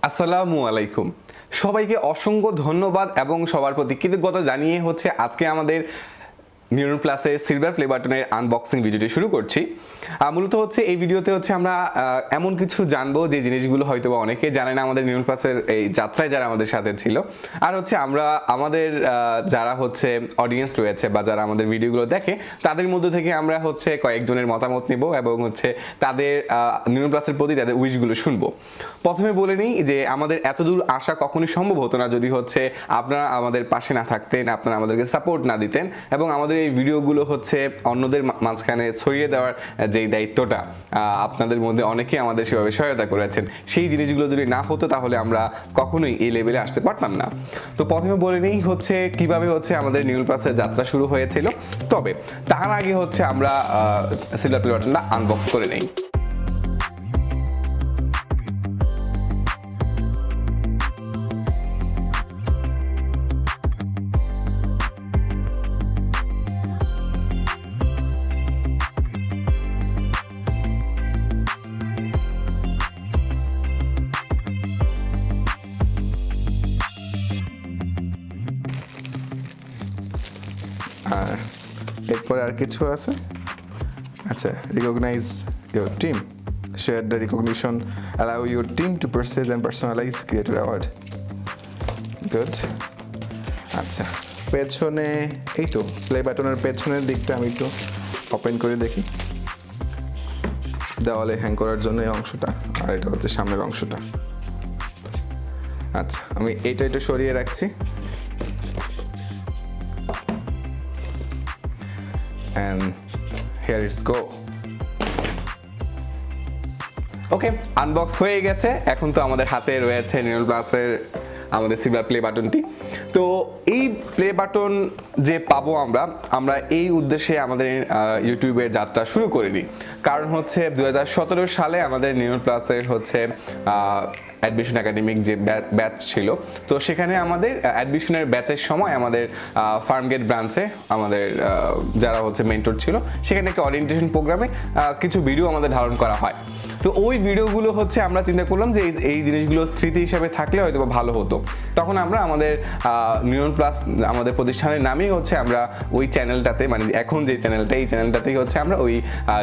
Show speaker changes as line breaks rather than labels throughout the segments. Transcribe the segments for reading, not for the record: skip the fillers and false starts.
আসসালামু আলাইকুম সবাইকে অসংখ্য ধন্যবাদ এবং সবার প্রতি কৃতজ্ঞতা জানিয়ে হচ্ছে আজকে আমাদের নিউরন প্লাসের সিলভার প্লে বাটনের আনবক্সিং ভিডিওটি শুরু করছি। মূলত হচ্ছে এই ভিডিওতে হচ্ছে আমরা এমন কিছু জানবো যে জিনিসগুলো হয়তো বা অনেকে জানে না আমাদের নিউরন প্লাসের এই যাত্রায় যারা আমাদের সাথে ছিল। আর হচ্ছে আমরা আমাদের যারা হচ্ছে অডিয়েন্স রয়েছে বা যারা আমাদের ভিডিওগুলো দেখে তাদের মধ্যে থেকে আমরা হচ্ছে কয়েকজনের মতামত নিব এবং হচ্ছে তাদের নিউরন প্লাসের প্রতি তাদের উইশগুলো শুনবো। প্রথমে বলে নিই যে আমাদের এতদূর আসা কখনোই সম্ভব হতো না যদি হচ্ছে আপনারা আমাদের পাশে না থাকতেন, আপনারা আমাদেরকে সাপোর্ট না দিতেন এবং আমাদের এই ভিডিওগুলো হচ্ছে অন্যদের মাঝখানে ছড়িয়ে দেওয়ার যেই দায়িত্বটা আপনাদের মধ্যে অনেকে আমাদের সেভাবে সহায়তা করেছেন, সেই জিনিসগুলো যদি না হতো তাহলে আমরা কখনোই এই লেভেলে আসতে পারতাম না। তো প্রথমে বলে নিই হচ্ছে কিভাবে হচ্ছে আমাদের নিউরন প্লাসের যাত্রা শুরু হয়েছিল। তবে তার আগে হচ্ছে আমরা সিলভার প্লে বাটনটা আনবক্স করে নেই। আর এরপরে আর কিছু আছে। আচ্ছা, recognize your team, share the recognition, allow your team to purchase and personalize creative award. Good. আচ্ছা, পেছনে এই তো প্লে বাটনের পেছনের দিকটা আমি একটু ওপেন করে দেখি। দেওয়ালে হ্যাং করার জন্য এই অংশটা, আর এটা হচ্ছে সামনের অংশটা। আচ্ছা, আমি এটা একটু সরিয়ে রাখছি। And here it's go. Okay, unbox হয়ে গেছে। এখন তো আমাদের হাতে রয়েছে নিউরন প্লাসের আমাদের সিলভার প্লে বাটনটি। তো এই প্লে বাটন যে পাবো আমরা এই উদ্দেশ্যে আমাদের ইউটিউবের যাত্রা শুরু করিনি। কারণ হচ্ছে 2017 সালে আমাদের নিউরন প্লাসের হচ্ছে অ্যাডমিশন একাডেমিক যে ব্যাচ ছিল, তো সেখানে আমাদের অ্যাডমিশনের ব্যাচের সময় আমাদের ফার্মগেট ব্রাঞ্চে আমাদের যারা হচ্ছে মেন্টর ছিল সেখানে একটা ওরিয়েন্টেশন প্রোগ্রামে কিছু ভিডিও আমাদের ধারণ করা হয়। তো ওই ভিডিওগুলো হচ্ছে আমরা চিন্তা করলাম যে এই জিনিসগুলো স্মৃতি হিসাবে থাকলে হয়তো ভালো হতো। তখন আমরা আমাদের নিউরন প্লাস আমাদের প্রতিষ্ঠানের নামেই হচ্ছে আমরা ওই চ্যানেলটাতে, মানে এখন যে চ্যানেলটা, এই চ্যানেলটাতেই হচ্ছে আমরা ওই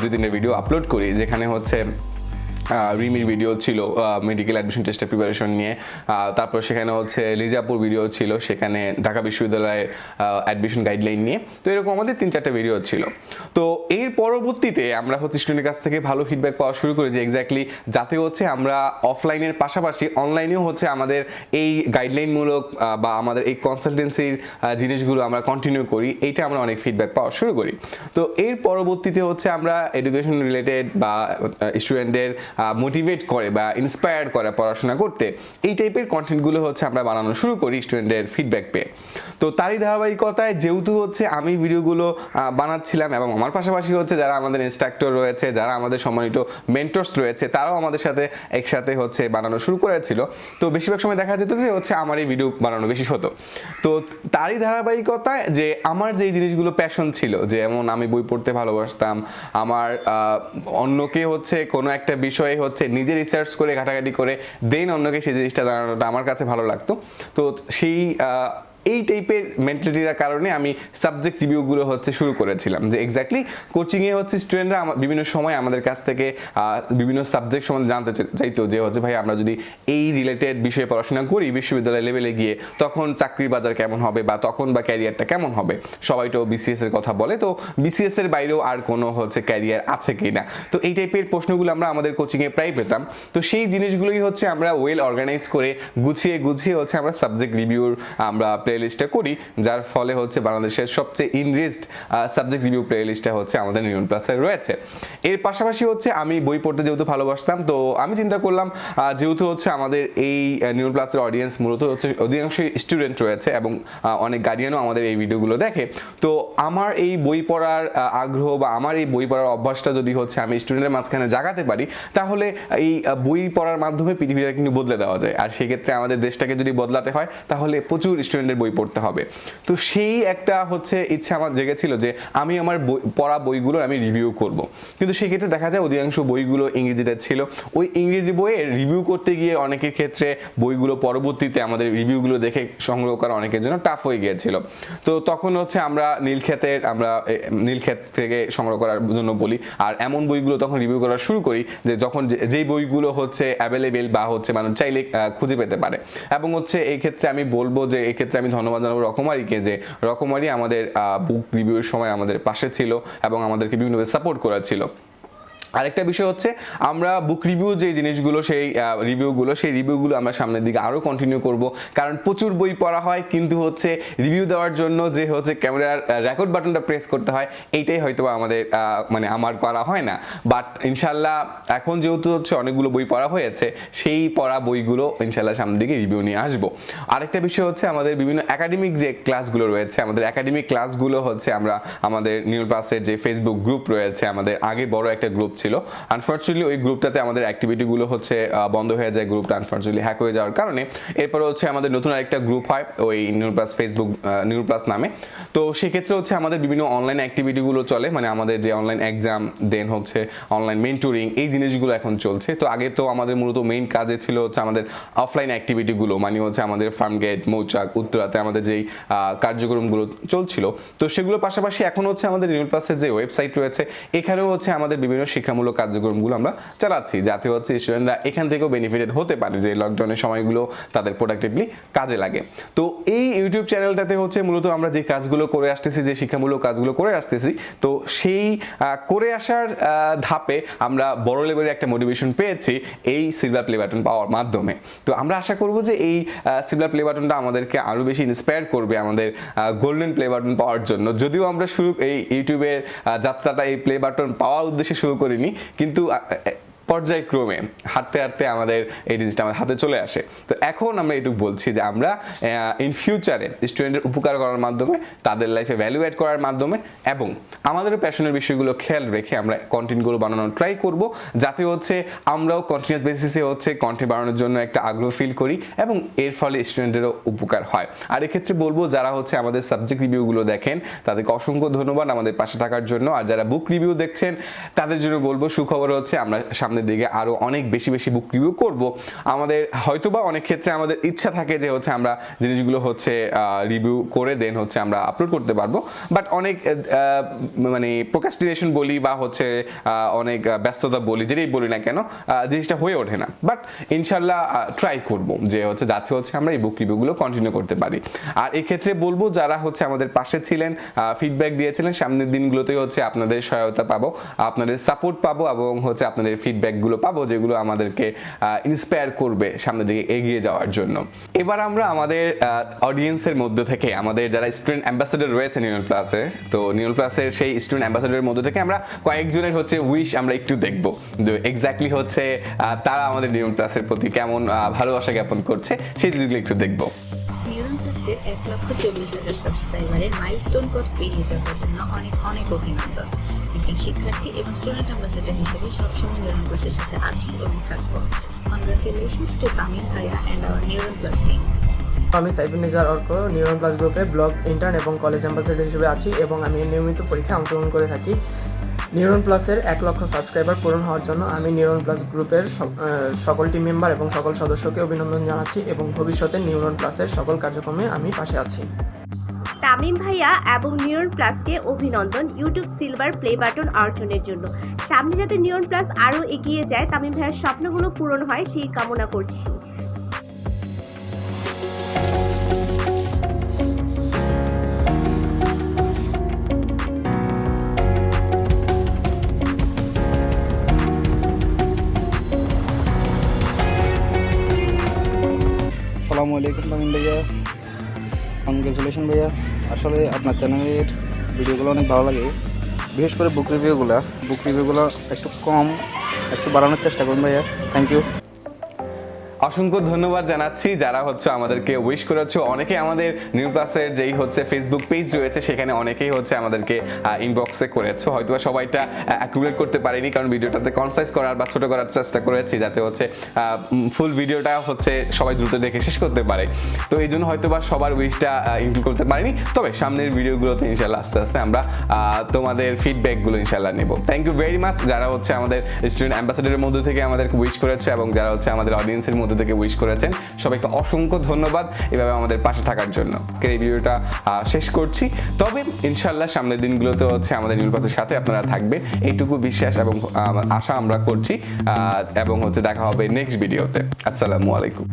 2-3 ভিডিও আপলোড করি, যেখানে হচ্ছে রিমির ভিডিও ছিল মেডিকেল অ্যাডমিশন টেস্টের প্রিপারেশন নিয়ে, তারপর সেখানে হচ্ছে লিজাপুর ভিডিও ছিল, সেখানে ঢাকা বিশ্ববিদ্যালয়ের অ্যাডমিশন গাইডলাইন নিয়ে। তো এরকম আমাদের 3-4টা ভিডিও ছিল। তো এর পরবর্তীতে আমরা হচ্ছে স্টুডেন্টের কাছ থেকে ভালো ফিডব্যাক পাওয়া শুরু করি যে এক্স্যাক্টলি যাতে হচ্ছে আমরা অফলাইনের পাশাপাশি অনলাইনেও হচ্ছে আমাদের এই গাইডলাইনমূলক বা আমাদের এই কনসালটেন্সির জিনিসগুলো আমরা কন্টিনিউ করি, এইটা আমরা অনেক ফিডব্যাক পাওয়া শুরু করি। তো এর পরবর্তীতে হচ্ছে আমরা এডুকেশন রিলেটেড বা স্টুডেন্টদের মোটিভেট করে বা ইন্সপায়ার করে পড়াশোনা করতে, এই টাইপের কন্টেন্টগুলো হচ্ছে আমরা বানানো শুরু করি স্টুডেন্টদের ফিডব্যাক পেয়ে। তো তারই ধারাবাহিকতায় যেহেতু হচ্ছে আমি ভিডিওগুলো বানাচ্ছিলাম এবং আমার পাশাপাশি হচ্ছে যারা আমাদের ইনস্ট্রাক্টর রয়েছে, যারা আমাদের সম্মানিত মেন্টরস রয়েছে, তারাও আমাদের সাথে একসাথে হচ্ছে বানানো শুরু করেছিল। তো বেশিরভাগ সময় দেখা যেত যে হচ্ছে আমার এই ভিডিও বানানো বেশি হতো। তো তারই ধারাবাহিকতায় যে আমার যেই জিনিসগুলো প্যাশন ছিল, যেমন আমি বই পড়তে ভালোবাসতাম, আমার অন্যকে হচ্ছে কোনো একটা বিষয়ে হচ্ছে নিজে রিসার্চ করে ঘাটাঘাটি করে দেন অন্যকে সেই জিনিসটা জানানোটা আমার কাছে ভালো লাগতো। তো সেই এই টাইপের মেন্টালিটির কারণে আমি সাবজেক্ট রিভিউগুলো হচ্ছে শুরু করেছিলাম, যে এক্স্যাক্টলি কোচিংয়ে হচ্ছে স্টুডেন্টরা বিভিন্ন সময় আমাদের কাছ থেকে বিভিন্ন সাবজেক্ট সম্বন্ধে জানতে চাইতো যে হচ্ছে ভাই আমরা যদি এই রিলেটেড বিষয়ে পড়াশোনা করি বিশ্ববিদ্যালয় লেভেলে গিয়ে তখন চাকরির বাজার কেমন হবে বা তখন বা ক্যারিয়ারটা কেমন হবে। সবাই তো বিসিএস এর কথা বলে, তো বিসিএস এর বাইরেও আর কোনো হচ্ছে ক্যারিয়ার আছে কি না। তো এই টাইপের প্রশ্নগুলো আমরা আমাদের কোচিংয়ে প্রায় পেতাম। তো সেই জিনিসগুলোই হচ্ছে আমরা ওয়েল অর্গানাইজ করে গুছিয়ে হচ্ছে আমরা সাবজেক্ট রিভিউর আমরা প্লেলিস্টটা করি, যার ফলে হচ্ছে বাংলাদেশের সবচেয়ে ইনরিচড সাবজেক্ট রিভিউ প্লেলিস্টটা হচ্ছে আমাদের নিউরন প্লাসে রয়েছে। এর পাশাপাশি হচ্ছে আমি বই পড়তে যেহেতু ভালোবাসতাম, তো আমি চিন্তা করলাম যেহেতু হচ্ছে আমাদের এই নিউরন প্লাসের অডিয়েন্স মূলত হচ্ছে অধিকাংশ স্টুডেন্ট রয়েছে এবং অনেক গার্ডিয়ানও আমাদের এই ভিডিওগুলো দেখে, তো আমার এই বই পড়ার আগ্রহ বা আমার এই বই পড়ার অভ্যাসটা যদি হচ্ছে আমি স্টুডেন্টের মাঝখানে জাগাতে পারি, তাহলে এই বই পড়ার মাধ্যমে পৃথিবীটা কিন্তু বদলে দেওয়া যায়। আর সেক্ষেত্রে আমাদের দেশটাকে যদি বদলাতে হয় তাহলে প্রচুর স্টুডেন্টের বই পড়তে হবে। তো সেই একটা হচ্ছে ইচ্ছা আমার জেগেছিল যে আমি আমার পড়া বইগুলো আমি রিভিউ করব। কিন্তু সেক্ষেত্রে দেখা যায় অধিকাংশ বইগুলো ইংরেজিতে ছিল। ওই ইংরেজি বইয়ের রিভিউ করতে গিয়ে অনেকের ক্ষেত্রে বইগুলো পরবর্তীতে আমাদের রিভিউগুলো দেখে সংগ্রহ করা অনেকের জন্য টাফ হয়ে গিয়েছিল। তো তখন হচ্ছে আমরা নীলক্ষেত থেকে সংগ্রহ করার জন্য বলি, আর এমন বইগুলো তখন রিভিউ করা শুরু করি যে যখন যেই বইগুলো হচ্ছে অ্যাভেলেবেল বা হচ্ছে মানুষ চাইলে খুঁজে পেতে পারে। এবং হচ্ছে এই ক্ষেত্রে আমি বলবো যে এই ক্ষেত্রে আমি ধন্যবাদ জানাবো রকমারিকে, যে রকমারি আমাদের বুক রিভিউয়ের সময় আমাদের পাশে ছিল এবং আমাদেরকে বিভিন্নভাবে সাপোর্ট করেছিল। আরেকটা বিষয় হচ্ছে আমরা বুক রিভিউ যে জিনিসগুলো সেই রিভিউগুলো আমরা সামনের দিকে আরও কন্টিনিউ করব, কারণ প্রচুর বই পড়া হয় কিন্তু হচ্ছে রিভিউ দেওয়ার জন্য যে হচ্ছে ক্যামেরার রেকর্ড বাটনটা প্রেস করতে হয়, এইটাই হয়তো আমাদের আমার করা হয় না। বাট ইনশাল্লাহ এখন যেহেতু হচ্ছে অনেকগুলো বই পড়া হয়েছে, সেই পড়া বইগুলো ইনশাল্লাহ সামনের দিকে রিভিউ নিয়ে আসবো। আরেকটা বিষয় হচ্ছে আমাদের বিভিন্ন একাডেমিক যে ক্লাসগুলো রয়েছে, আমাদের একাডেমিক ক্লাসগুলো হচ্ছে আমরা আমাদের নিউরন প্লাসের যে ফেসবুক গ্রুপ রয়েছে, আমাদের আগে বড় একটা গ্রুপ ছিল, আনফর্চুনেটলি ওই গ্রুপটাতে আমাদের অ্যাক্টিভিটিগুলো হচ্ছে বন্ধ হয়ে যায়, গ্রুপটা আনফর্চুনেটলি হ্যাক হয়ে যাওয়ার কারণে। এরপরে হচ্ছে আমাদের নতুন আরেকটা গ্রুপ হয় ওই neuron plus Facebook neuron plus নামে। তো সেক্ষেত্রে হচ্ছে আমাদের বিভিন্ন অনলাইন অ্যাক্টিভিটিগুলো চলে, মানে আমাদের যে অনলাইন এক্সাম, দেন হচ্ছে অনলাইন মেন্টরিং, এই জিনিসগুলো এখন চলছে। তো আগে তো আমাদের মূলত মেইন কাজে ছিল হচ্ছে আমাদের অফলাইন অ্যাক্টিভিটিগুলো, মানে হচ্ছে আমাদের ফার্ম গেট, মৌচাক, উত্তরাতে আমাদের যেই কার্যক্রমগুলো চলছিল, তো সেগুলোর পাশাপাশি এখন হচ্ছে আমাদের নিউরন প্লাসের যে ওয়েবসাইট রয়েছে, এখানেও হচ্ছে আমাদের বিভিন্ন শিক্ষামূলক কার্যক্রমগুলো আমরা চালাচ্ছি, যাতে হচ্ছে স্টুডেন্টরা এখান থেকেও বেনিফিটেড হতে পারে, যে লকডাউনের সময়গুলো তাদের প্রোডাক্টিভলি কাজে লাগে। তো এই ইউটিউব চ্যানেলটাতে হচ্ছে মূলত আমরা যে কাজগুলো করে আসতেছি, যে শিক্ষামূলক কাজগুলো করে আসতেছি, তো সেই করে আসার ধাপে আমরা বড় লেভেলের একটা মোটিভেশন পেয়েছি এই সিলভার প্লে বাটন পাওয়ার মাধ্যমে। তো আমরা আশা করব যে এই সিলভার প্লে বাটনটা আমাদেরকে আরও বেশি ইন্সপায়ার করবে আমাদের গোল্ডেন প্লে বাটন পাওয়ার জন্য। যদিও আমরা এই ইউটিউবের যাত্রাটা এই প্লে বাটন পাওয়ার উদ্দেশ্যে শুরু করিনি, কিন্তু পর্যায়ক্রমে হাঁটতে হাঁটতে আমাদের এই জিনিসটা আমাদের হাতে চলে আসে। তো এখন আমরা এটুকু বলছি যে আমরা ইন ফিউচারে স্টুডেন্টের উপকার করার মাধ্যমে, তাদের লাইফে ভ্যালু অ্যাড করার মাধ্যমে এবং আমাদের প্যাশনের বিষয়গুলো খেয়াল রেখে আমরা কন্টেন্টগুলো বানানোর ট্রাই করব, যাতে হচ্ছে আমরাও কন্টিনিউয়াস বেসিসে হচ্ছে কন্টেন্ট বানানোর জন্য একটা আগ্রহ ফিল করি এবং এর ফলে স্টুডেন্টেরও উপকার হয়। আর এক্ষেত্রে বলবো যারা হচ্ছে আমাদের সাবজেক্ট রিভিউগুলো দেখেন তাদেরকে অসংখ্য ধন্যবাদ আমাদের পাশে থাকার জন্য। আর যারা বুক রিভিউ দেখছেন তাদের জন্য বলবো সুখবর হচ্ছে আমরা সামনের দিকে আরো অনেক বেশি বেশি বুক রিভিউ করব। আমাদের হয়তোবা অনেক ক্ষেত্রে আমাদের ইচ্ছা থাকে যে হচ্ছে আমরা জিনিসগুলো হচ্ছে রিভিউ করে দেন হচ্ছে আমরা আপলোড করতে পারবো, বাট অনেক মানে প্রোক্রাস্টিনেশন বলি বা হচ্ছে অনেক ব্যস্ততা বলি, যেটাই বলি না কেন, জিনিসটা হয়ে ওঠে না। বাট ইনশাল্লাহ ট্রাই করব যে হচ্ছে যাতে হচ্ছে আমরা এই বুক রিভিউগুলো কন্টিনিউ করতে পারি। আর এই ক্ষেত্রে বলবো যারা হচ্ছে আমাদের পাশে ছিলেন, ফিডব্যাক দিয়েছিলেন, সামনের দিনগুলোতেই হচ্ছে আপনাদের সহায়তা পাবো, আপনাদের সাপোর্ট পাবো এবং হচ্ছে আপনাদের ফিডব্যাকগুলো পাবো, যেগুলো আমাদেরকে ইন্সপায়ার করবে সামনের দিকে এগিয়ে যাওয়ার জন্য। এবার আমরা আমাদের অডিয়েন্সের মধ্যে থেকে আমাদের যারা স্টুডেন্ট অ্যাম্বাসেডর রয়েছে নিউরন প্লাসে, তো নিউরন প্লাসের সেই স্টুডেন্ট অ্যাম্বাসেডরের মধ্যে থেকে আমরা কয়েকজনের হচ্ছে উইশ আমরা একটু দেখবো, এক্স্যাক্টলি হচ্ছে তারা আমাদের নিউরন প্লাসের প্রতি কেমন ভালোবাসা জ্ঞাপন করছে সেই জিনিসগুলো একটু দেখবো।
নিউরন প্লাসের 1,40,000 সাবস্ক্রাইবারের মাইলস্টোন পথ পেরিয়ে যাওয়ার জন্য অনেক অনেক অভিনন্দন। একজন শিক্ষার্থী এবং স্টুডেন্ট অ্যাম্বাসেডর হিসেবে সবসময় নিউরন প্লাসের সাথে আছি এবং থাকবো। কংগ্রাচুলেশনস টু তামিম ভাইয়া and our neuron plus team.
আমি সাইফুন্নিজার অর্ক নিউরন প্লাস গ্রুপে ব্লগ ইন্টার্ন এবং কলেজ অ্যাম্বাসেডর হিসেবে আছি এবং আমি নিয়মিত পরীক্ষায় অংশগ্রহণ করে থাকি। নিউরন প্লাসের 1,00,000 সাবস্ক্রাইবার পূরণ হওয়ার জন্য আমি নিউরন প্লাস গ্রুপের সকল টিম মেম্বার এবং সকল সদস্যকে অভিনন্দন জানাচ্ছি এবং ভবিষ্যতে নিউরন প্লাসের সকল কার্যক্রমে আমি পাশে আছি।
তামিম ভাইয়া এবং নিউরন প্লাসকে অভিনন্দন ইউটিউব সিলভার প্লে বাটন অর্জনের জন্য। সামনে যাতে নিউরন প্লাস আরও এগিয়ে যায়, তামিম ভাইয়ার স্বপ্নগুলো পূরণ হয় সেই কামনা করছি।
আসসালামু আলাইকুম তামিম ভাইয়া, কংগ্রেচুলেশন ভাইয়া। আসলে আপনার চ্যানেলের ভিডিওগুলো অনেক ভালো লাগে, বিশেষ করে বুক রিভিউগুলো একটু বাড়ানোর চেষ্টা করুন ভাইয়া। Thank you.
অসংখ্য ধন্যবাদ জানাচ্ছি যারা হচ্ছে আমাদেরকে উইশ করেছো। অনেকে আমাদের নিউ প্লাসের যেই হচ্ছে ফেসবুক পেজ রয়েছে সেখানে অনেকেই হচ্ছে আমাদেরকে ইনবক্সে করেছো, হয়তো সবাইটা অ্যাকুরেট করতে পারিনি কারণ ভিডিওটাতে কনসাইজ করার বা ছোট করার চেষ্টা করেছি যাতে হচ্ছে ফুল ভিডিওটা হচ্ছে সবাই দ্রুত দেখে শেষ করতে পারে। তো এই জন্য হয়তো বা সবার উইশটা ইনক্লুড করতে পারিনি, তবে সামনের ভিডিওগুলোতে ইনশাল্লাহ আস্তে আস্তে আমরা তোমাদের ফিডব্যাকগুলো ইনশাল্লাহ নেব। থ্যাংক ইউ ভেরি মাচ যারা হচ্ছে আমাদের স্টুডেন্ট অ্যাম্বাসেডারের মধ্যে থেকে আমাদেরকে উইশ করেছে এবং যারা হচ্ছে আমাদের অডিয়েন্সের মধ্যে থেকে উইশ করেছেন, সবাইকে অসংখ্য ধন্যবাদ এভাবে আমাদের পাশে থাকার জন্য। আজকের এই ভিডিওটা শেষ করছি, তবে ইনশাল্লাহ সামনের দিনগুলোতে হচ্ছে আমাদের নিউ প্লাসের সাথে আপনারা থাকবেন এইটুকু বিশ্বাস এবং আশা আমরা করছি, এবং হচ্ছে দেখা হবে নেক্সট ভিডিওতে। আসসালামু আলাইকুম।